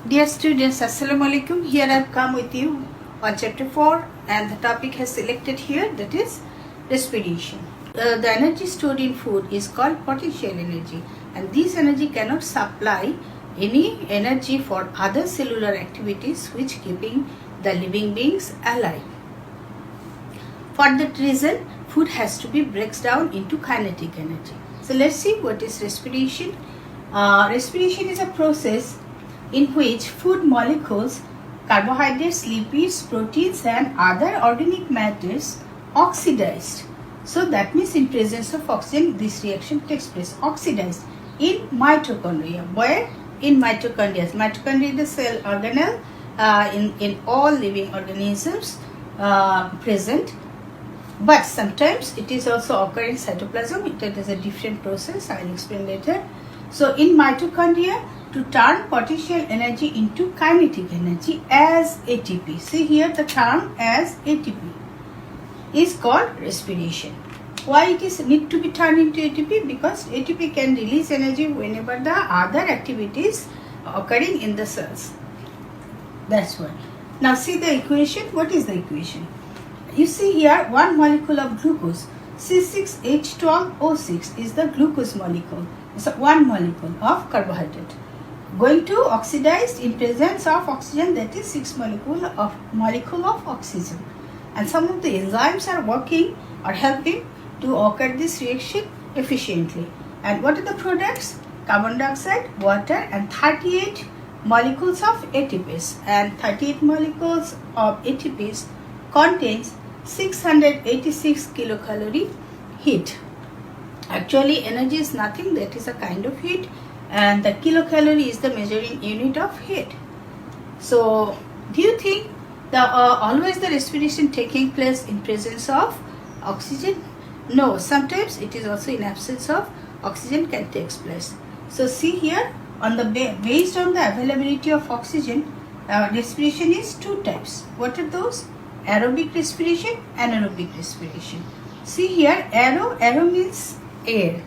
Dear students, Assalamu alaikum. Here I come with you on chapter 4 and the topic has selected here, that is respiration. The energy stored in food is called potential energy, and this energy cannot supply any energy for other cellular activities which keeping the living beings alive. For that reason, food has to be breaks down into kinetic energy. So let's see what is respiration. Respiration is a process in which food molecules, carbohydrates, lipids, proteins and other organic matters oxidized. So that means in presence of oxygen this reaction takes place. Oxidized in mitochondria. Where? In mitochondria. Mitochondria is the cell organelle in all living organisms present. But sometimes it is also occur in cytoplasm. It is a different process. I will explain later. So in mitochondria, to turn potential energy into kinetic energy as ATP. See here the term as ATP is called respiration. Why it is need to be turned into ATP? Because ATP can release energy whenever the other activities occurring in the cells. That's why. Now see the equation. What is the equation? You see here one molecule of glucose, C6H12O6 is the glucose molecule. So one molecule of carbohydrate going to oxidize in presence of oxygen, that is 6 molecule of oxygen, and some of the enzymes are working or helping to occur this reaction efficiently. And what are the products? Carbon dioxide, water and 38 molecules of ATPs, and 38 molecules of ATPs contains 686 kilocalorie heat. Actually energy is nothing, that is a kind of heat, and the kilocalorie is the measuring unit of heat. So do you think the always the respiration taking place in presence of oxygen? No, sometimes it is also in absence of oxygen can take place. So see here on the based on the availability of oxygen, respiration is two types. What are those? Aerobic respiration, anaerobic respiration. See here, aero means air.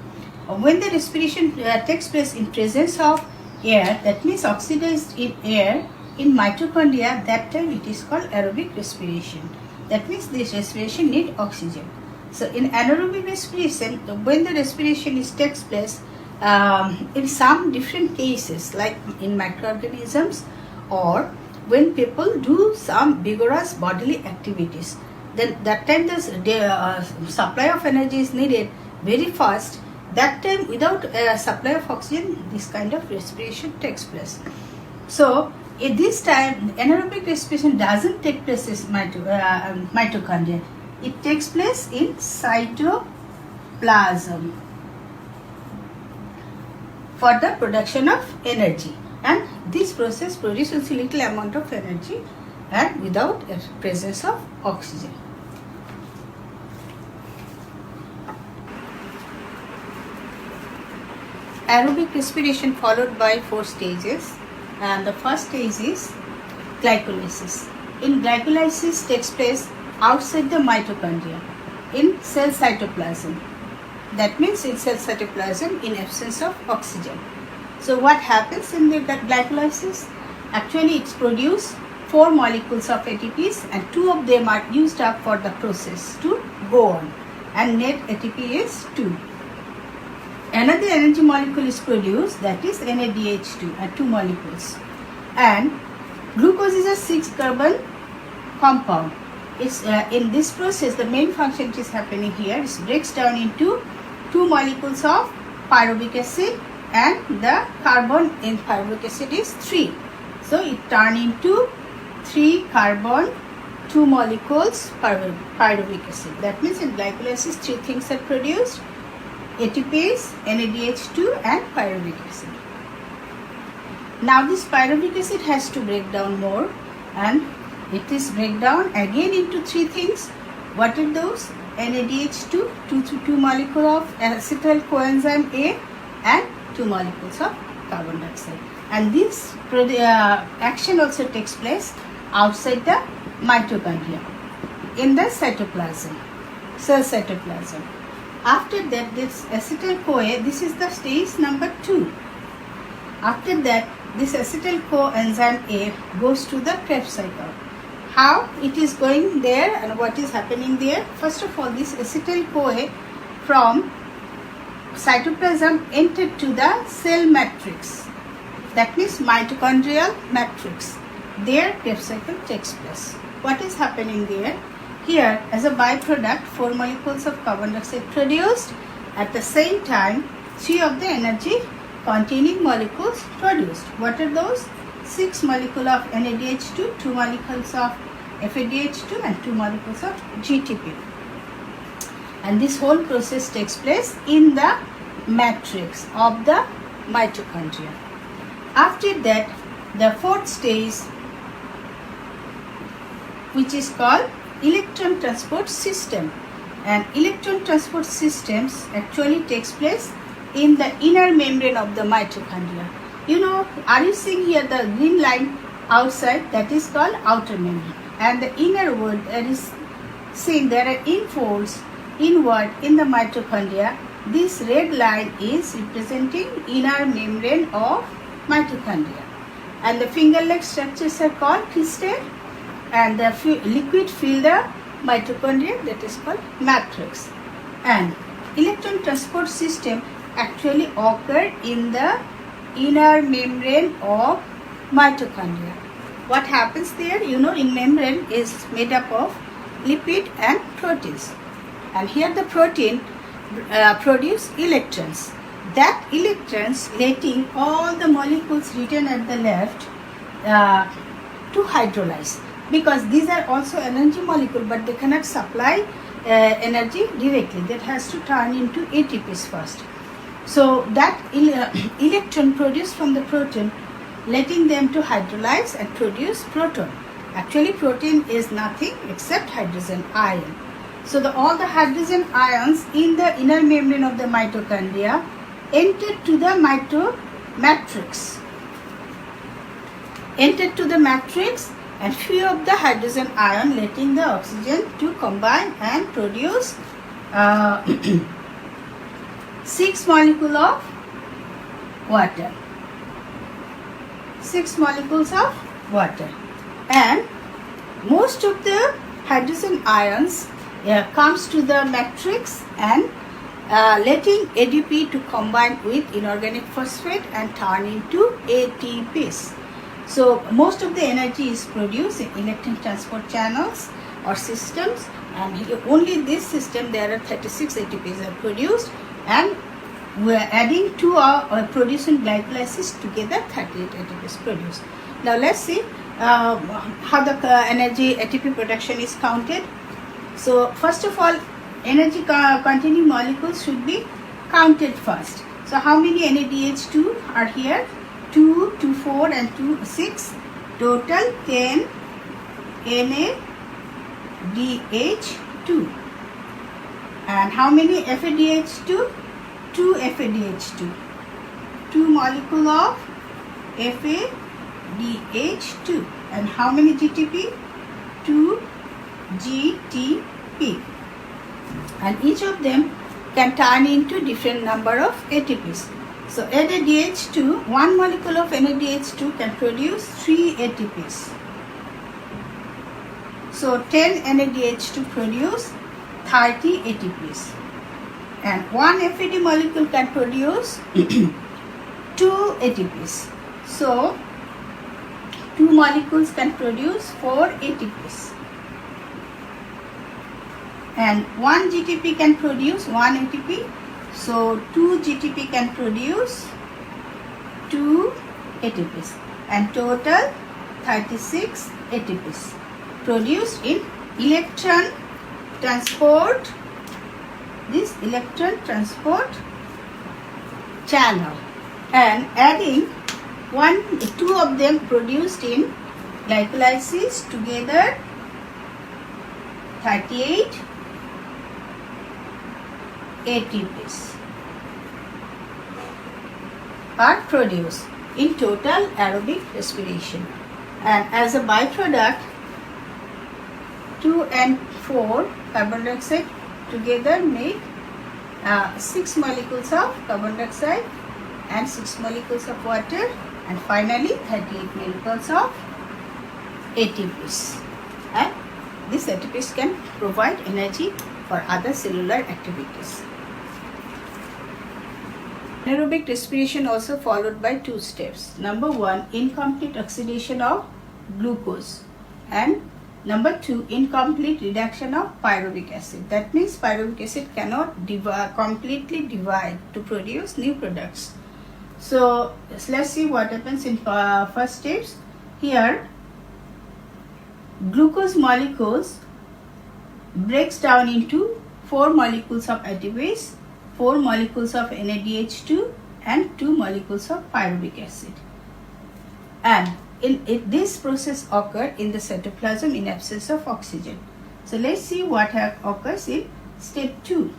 When the respiration takes place in presence of air, that means oxidized in air in mitochondria, that time it is called aerobic respiration. That means this respiration need oxygen. So in anaerobic respiration, when the respiration takes place in some different cases, like in microorganisms or when people do some vigorous bodily activities, then that time the supply of energy is needed very fast. That time without supply of oxygen, this kind of respiration takes place. So at this time anaerobic respiration doesn't take place in mitochondria. It takes place in cytoplasm for the production of energy, and this process produces little amount of energy and without presence of oxygen. Aerobic respiration followed by 4 stages, and the first stage is glycolysis. In glycolysis takes place outside the mitochondria in cell cytoplasm. That means in cell cytoplasm in absence of oxygen. So what happens in the glycolysis? Actually it's produce 4 molecules of ATPs and 2 of them are used up for the process to go on, and net ATP is 2. Another energy molecule is produced, that is NADH2 and 2 molecules, and glucose is a 6 carbon compound. It's in this process the main function is happening here is breaks down into 2 molecules of pyruvic acid, and the carbon in pyruvic acid is 3. So it turns into 3 carbon 2 molecules pyruvic acid. That means in glycolysis 3 things are produced: ATPase, NADH2 and pyruvic acid. Now this pyruvic acid has to break down more, and it is break down again into 3 things. What are those? NADH2, 2 molecule of acetyl coenzyme A and 2 molecules of carbon dioxide. And this action also takes place outside the mitochondria in the cytoplasm, cell cytoplasm. After that, this acetyl CoA, this is the stage number 2. After that, this acetyl coenzyme A goes to the Krebs cycle. How it is going there and what is happening there? First of all, this acetyl CoA from cytoplasm entered to the cell matrix, that means mitochondrial matrix. There Krebs cycle takes place. What is happening there? Here, as a byproduct, 4 molecules of carbon dioxide produced. At the same time, 3 of the energy containing molecules produced. What are those? 6 molecules of NADH2, 2 molecules of FADH2 and 2 molecules of GTP. And this whole process takes place in the matrix of the mitochondria. After that, the fourth stage, which is called electron transport system, and electron transport systems actually takes place in the inner membrane of the mitochondria. You know, are you seeing here the green line outside? That is called outer membrane, and the inner word that is seen there are infolds inward in the mitochondria. This red line is representing inner membrane of mitochondria, and the finger-like structures are called crystal, and the liquid fill the mitochondria, that is called matrix. And electron transport system actually occur in the inner membrane of mitochondria. What happens there? You know, in membrane is made up of lipid and proteins, and here the protein produce electrons. That electrons letting all the molecules written at the left to hydrolyze, because these are also energy molecule, but they cannot supply energy directly. That has to turn into ATPs first. So that electron produced from the protein, letting them to hydrolyze and produce proton. Actually, protein is nothing except hydrogen ion. So all the hydrogen ions in the inner membrane of the mitochondria entered to the matrix. Entered to the matrix, and few of the hydrogen ion letting the oxygen to combine and produce 6 molecules of water. 6 molecules of water, and most of the hydrogen ions comes to the matrix and letting ADP to combine with inorganic phosphate and turn into ATPs. So most of the energy is produced in electron transport channels or systems, and only this system there are 36 ATPs are produced, and we are adding to our producing glycolysis together 38 ATPs produced. Now let's see how the energy ATP production is counted. So first of all, energy containing molecules should be counted first. So how many NADH2 are here? 2, 2, 4 and 2, 6. Total 10 NADH2. And how many FADH2? 2 FADH2. 2 molecule of FADH2. And how many GTP? 2 GTP. And each of them can turn into different number of ATPs. So NADH2, 1 molecule of NADH2 can produce 3 ATPs. So 10 NADH2 produce 30 ATPs. And 1 FAD molecule can produce 2 ATPs. So 2 molecules can produce 4 ATPs. And 1 GTP can produce 1 ATP. So 2 GTP can produce 2 ATPs, and total 36 ATPs produced in electron transport, this electron transport channel, and adding 2 of them produced in glycolysis together 38 ATPs are produced in total aerobic respiration, and as a byproduct 2 and 4 carbon dioxide together make 6 molecules of carbon dioxide and 6 molecules of water, and finally 38 molecules of ATPs. And these ATPs can provide energy for other cellular activities. Anaerobic respiration also followed by two steps. Number one, incomplete oxidation of glucose, and number two, incomplete reduction of pyruvic acid. That means pyruvic acid cannot completely divide to produce new products. So let's see what happens in first steps. Here, glucose molecules breaks down into 4 molecules of ATPase, 4 molecules of NADH2 and 2 molecules of pyruvic acid. And this process occurs in the cytoplasm in absence of oxygen. So let's see what occurs in step 2.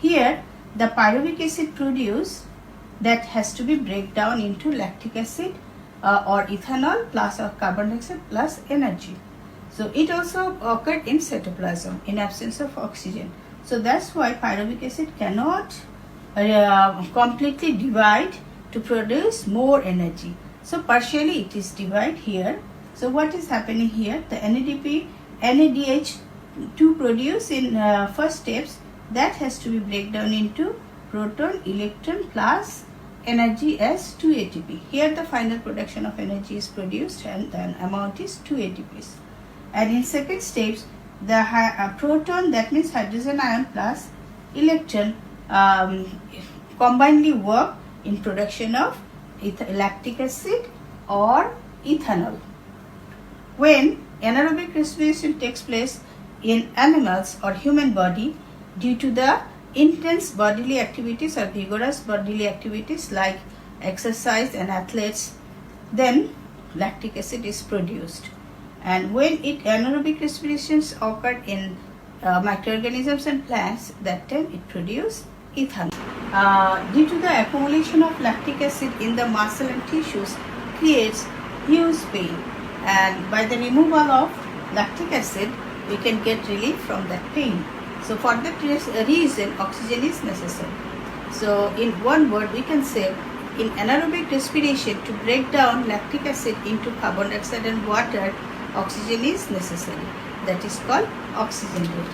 Here the pyruvic acid produced that has to be break down into lactic acid or ethanol plus or carbon dioxide plus energy. So it also occurred in cytoplasm in absence of oxygen. So that's why pyruvic acid cannot completely divide to produce more energy. So partially it is divided here. So what is happening here? The NADH2 produced in first steps, that has to be break down into proton, electron plus energy as 2 ATP. Here the final production of energy is produced and the amount is 2 ATPs. And in second steps, the proton, that means hydrogen ion plus electron, combinedly work in production of lactic acid or ethanol. When anaerobic respiration takes place in animals or human body due to the intense bodily activities or vigorous bodily activities like exercise and athletes, then lactic acid is produced. And when anaerobic respirations occur in microorganisms and plants, that time it produces ethanol. Due to the accumulation of lactic acid in the muscle and tissues creates huge pain, and by the removal of lactic acid we can get relief from that pain. So for that reason oxygen is necessary. So in one word we can say, in anaerobic respiration, to break down lactic acid into carbon dioxide and water, oxygen is necessary. That is called oxygen rate.